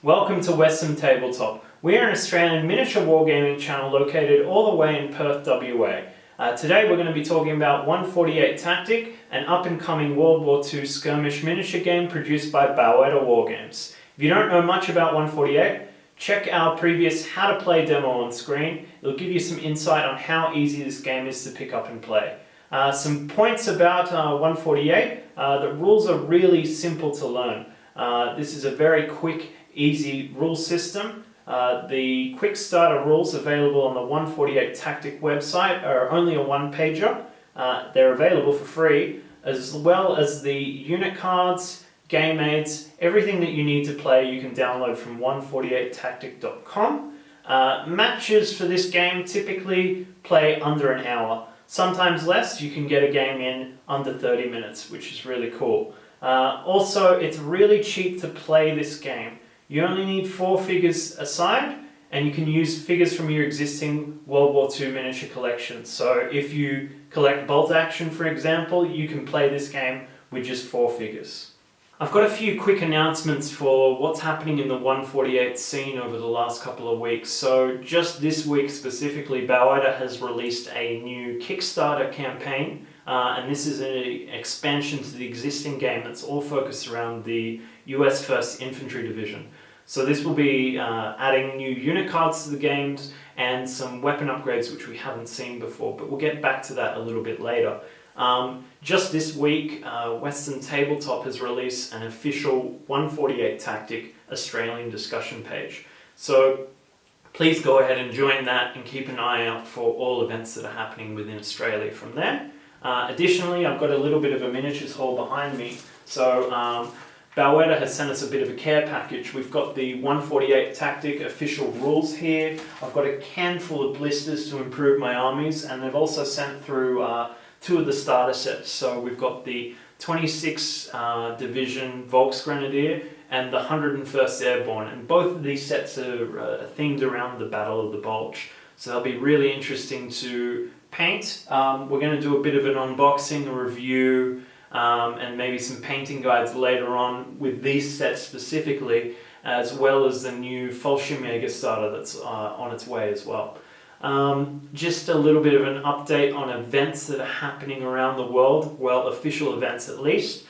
Welcome to Western Tabletop. We are an Australian miniature wargaming channel located all the way in Perth, WA. Today we're going to be talking about 148 Tactic, an up-and-coming World War II skirmish miniature game produced by Baueda Wargames. If you don't know much about 148, check our previous How to Play demo on screen. It'll give you some insight on how easy this game is to pick up and play. Some points about 148. The rules are really simple to learn. This is a very quick, easy rule system. The quick starter rules available on the 148 Tactic website are only a one-pager. They're available for free, as well as the unit cards, game aids, everything that you need to play you can download from 148tactic.com. Matches for this game typically play under an hour. Sometimes less. You can get a game in under 30 minutes, which is really cool. Also, it's really cheap to play this game. You only need 4 figures aside, and you can use figures from your existing World War II miniature collection. So if you collect bolt action, for example, you can play this game with just 4 figures. I've got a few quick announcements for what's happening in the 148 scene over the last couple of weeks. So just this week specifically, Baueda has released a new Kickstarter campaign, and this is an expansion to the existing game that's all focused around the US 1st Infantry Division. So this will be adding new unit cards to the games and some weapon upgrades which we haven't seen before, but we'll get back to that a little bit later. Just this week, Western Tabletop has released an official 148 Tactic Australian discussion page. So please go ahead and join that and keep an eye out for all events that are happening within Australia from there. Additionally, I've got a little bit of a miniatures haul behind me. So Baueda has sent us a bit of a care package. We've got the 148 Tactic official rules here. I've got a can full of blisters to improve my armies, and they've also sent through 2 of the starter sets. So we've got the 26th Division Volksgrenadier and the 101st Airborne, and both of these sets are themed around the Battle of the Bulge. So they'll be really interesting to paint. We're going to do a bit of an unboxing, a review, and maybe some painting guides later on with these sets specifically, as well as the new Fallschirmjäger starter that's on its way as well. Just a little bit of an update on events that are happening around the world, well, official events at least.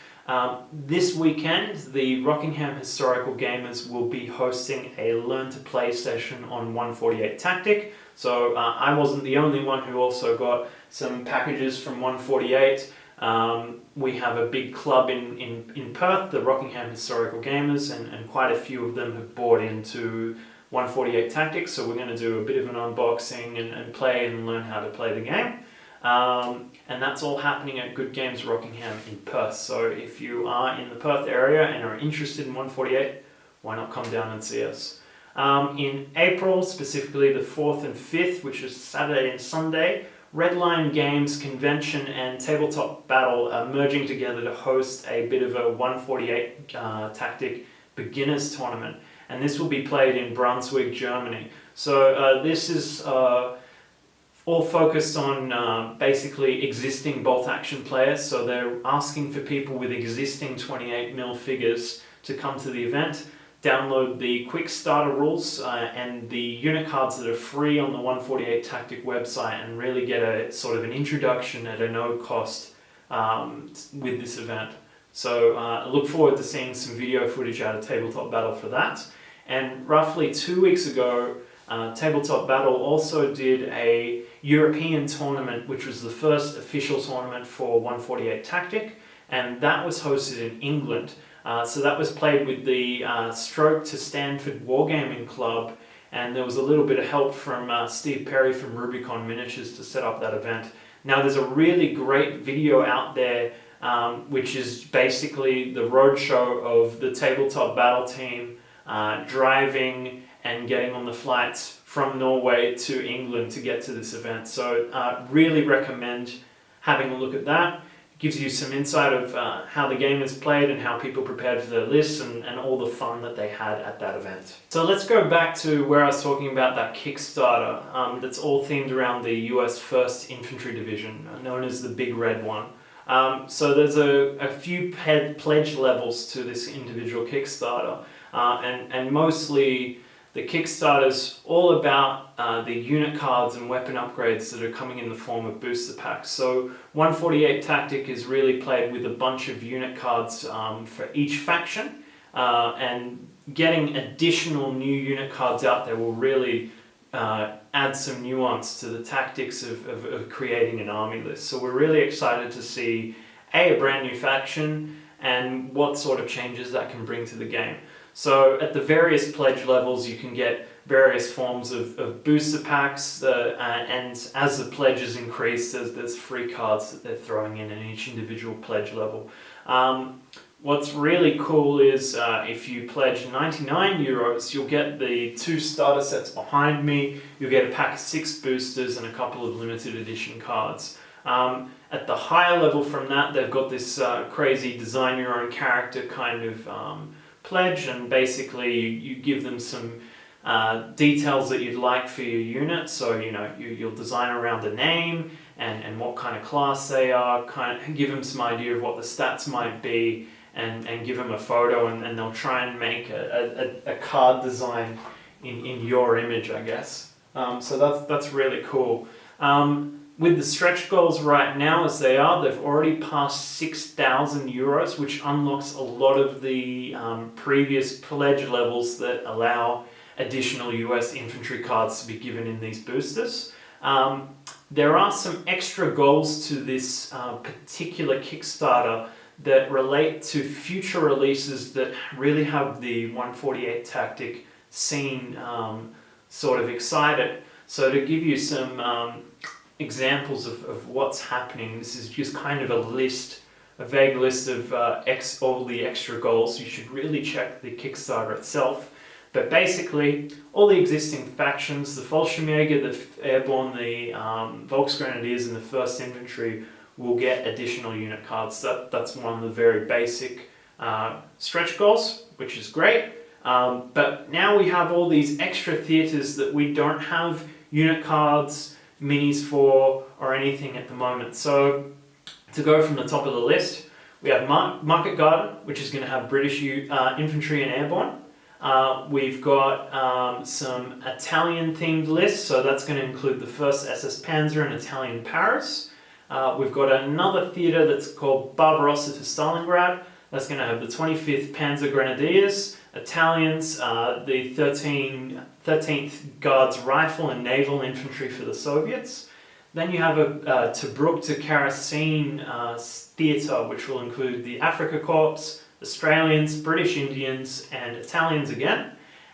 This weekend, the Rockingham Historical Gamers will be hosting a Learn to Play session on 148 Tactic. So I wasn't the only one who also got some packages from 148. We have a big club in Perth, the Rockingham Historical Gamers, and quite a few of them have bought into 148 Tactics, so we're going to do a bit of an unboxing and play and learn how to play the game. And that's all happening at Good Games Rockingham in Perth. So if you are in the Perth area and are interested in 148, why not come down and see us? In April, specifically the 4th and 5th, which is Saturday and Sunday, Redline Games Convention and TabletopBattle are merging together to host a bit of a 148 Tactic beginners tournament. And this will be played in Brunswick, Germany. So this is all focused on basically existing bolt action players. So they're asking for people with existing 28mm figures to come to the event, download the quick starter rules and the unit cards that are free on the 148 Tactic website, and really get a sort of an introduction at a no cost with this event. So I look forward to seeing some video footage out of Tabletop Battle for that. And roughly 2 weeks ago, Tabletop Battle also did a European tournament, which was the first official tournament for 148 Tactic, and that was hosted in England. So that was played with the Stokes2Stafford Wargaming Club, and there was a little bit of help from Steve Perry from Rubicon Miniatures to set up that event. Now there's a really great video out there which is basically the roadshow of the Tabletop Battle team driving and getting on the flights from Norway to England to get to this event. So really recommend having a look at that. It gives you some insight of how the game is played and how people prepared for their lists and all the fun that they had at that event. So let's go back to where I was talking about that Kickstarter that's all themed around the US 1st Infantry Division, known as the Big Red One. So there's a few pledge levels to this individual Kickstarter. and mostly the Kickstarter's all about the unit cards and weapon upgrades that are coming in the form of booster packs. So 148 Tactic is really played with a bunch of unit cards for each faction, and getting additional new unit cards out there will really add some nuance to the tactics of creating an army list. So we're really excited to see a brand new faction and what sort of changes that can bring to the game. So at the various pledge levels you can get various forms of booster packs, and as the pledges increase there's free cards that they're throwing in each individual pledge level. What's really cool is if you pledge 99 euros, you'll get the 2 starter sets behind me, you'll get a pack of 6 boosters and a couple of limited edition cards. At the higher level from that, they've got this crazy design your own character kind of pledge, and basically you give them some details that you'd like for your unit. So you'll design around the name and what kind of class they are, kind of give them some idea of what the stats might be, and give them a photo, and they'll try and make a card design in your image, I guess. So that's really cool. With the stretch goals right now as they are, they've already passed 6,000 euros, which unlocks a lot of the previous pledge levels that allow additional US infantry cards to be given in these boosters. There are some extra goals to this particular Kickstarter that relate to future releases that really have the 148 Tactic scene sort of excited. So to give you some examples of what's happening, this is just kind of a vague list of all the extra goals. You should really check the Kickstarter itself. But basically, all the existing factions, the Fallschirmjäger, the Airborne, the Volksgrenadiers and the 1st Infantry will get additional unit cards. That's one of the very basic stretch goals, which is great. But now we have all these extra theatres that we don't have unit cards, minis for, or anything at the moment. So to go from the top of the list, we have Market Garden, which is going to have British infantry and airborne. We've got some Italian themed lists, so that's going to include the 1st SS Panzer and Italian Paris. We've got another theatre that's called Barbarossa to Stalingrad. That's going to have the 25th Panzer Grenadiers, Italians, the 13th Guards Rifle and Naval Infantry for the Soviets. Then you have a Tobruk to Karasin theatre, which will include the Afrika Corps, Australians, British Indians, and Italians again.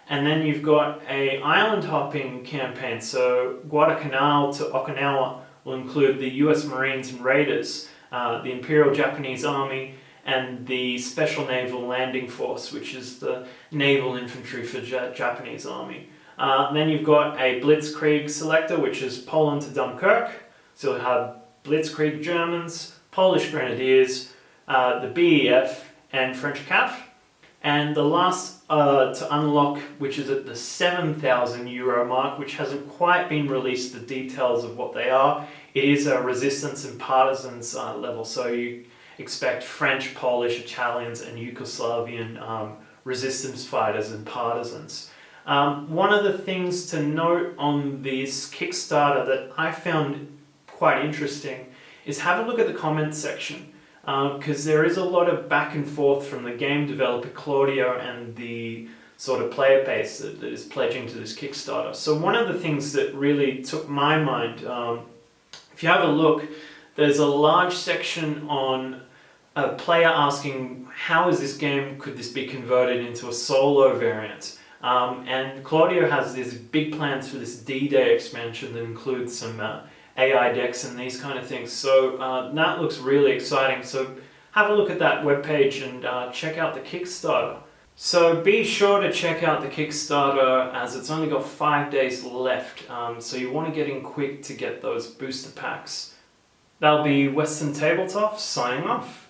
And then you've got a island hopping campaign, so Guadalcanal to Okinawa will include the US Marines and Raiders, the Imperial Japanese Army, and the Special Naval Landing Force, which is the naval infantry for Japanese Army. Then you've got a Blitzkrieg selector, which is Poland to Dunkirk. So you'll have Blitzkrieg Germans, Polish Grenadiers, the BEF, and French CAF. And the last to unlock, which is at the 7,000 euro mark, which hasn't quite been released, the details of what they are. It is a resistance and partisans level, so you expect French, Polish, Italians, and Yugoslavian resistance fighters and partisans. One of the things to note on this Kickstarter that I found quite interesting is have a look at the comments section, because there is a lot of back and forth from the game developer Claudio and the sort of player base that is pledging to this Kickstarter. So one of the things that really took my mind, if you have a look, there's a large section on a player asking how is this game, could this be converted into a solo variant? And Claudio has these big plans for this D-Day expansion that includes some AI decks and these kind of things. So that looks really exciting. So have a look at that webpage and check out the Kickstarter. So be sure to check out the Kickstarter as it's only got 5 days left. So you want to get in quick to get those booster packs. That'll be Western Tabletop signing off.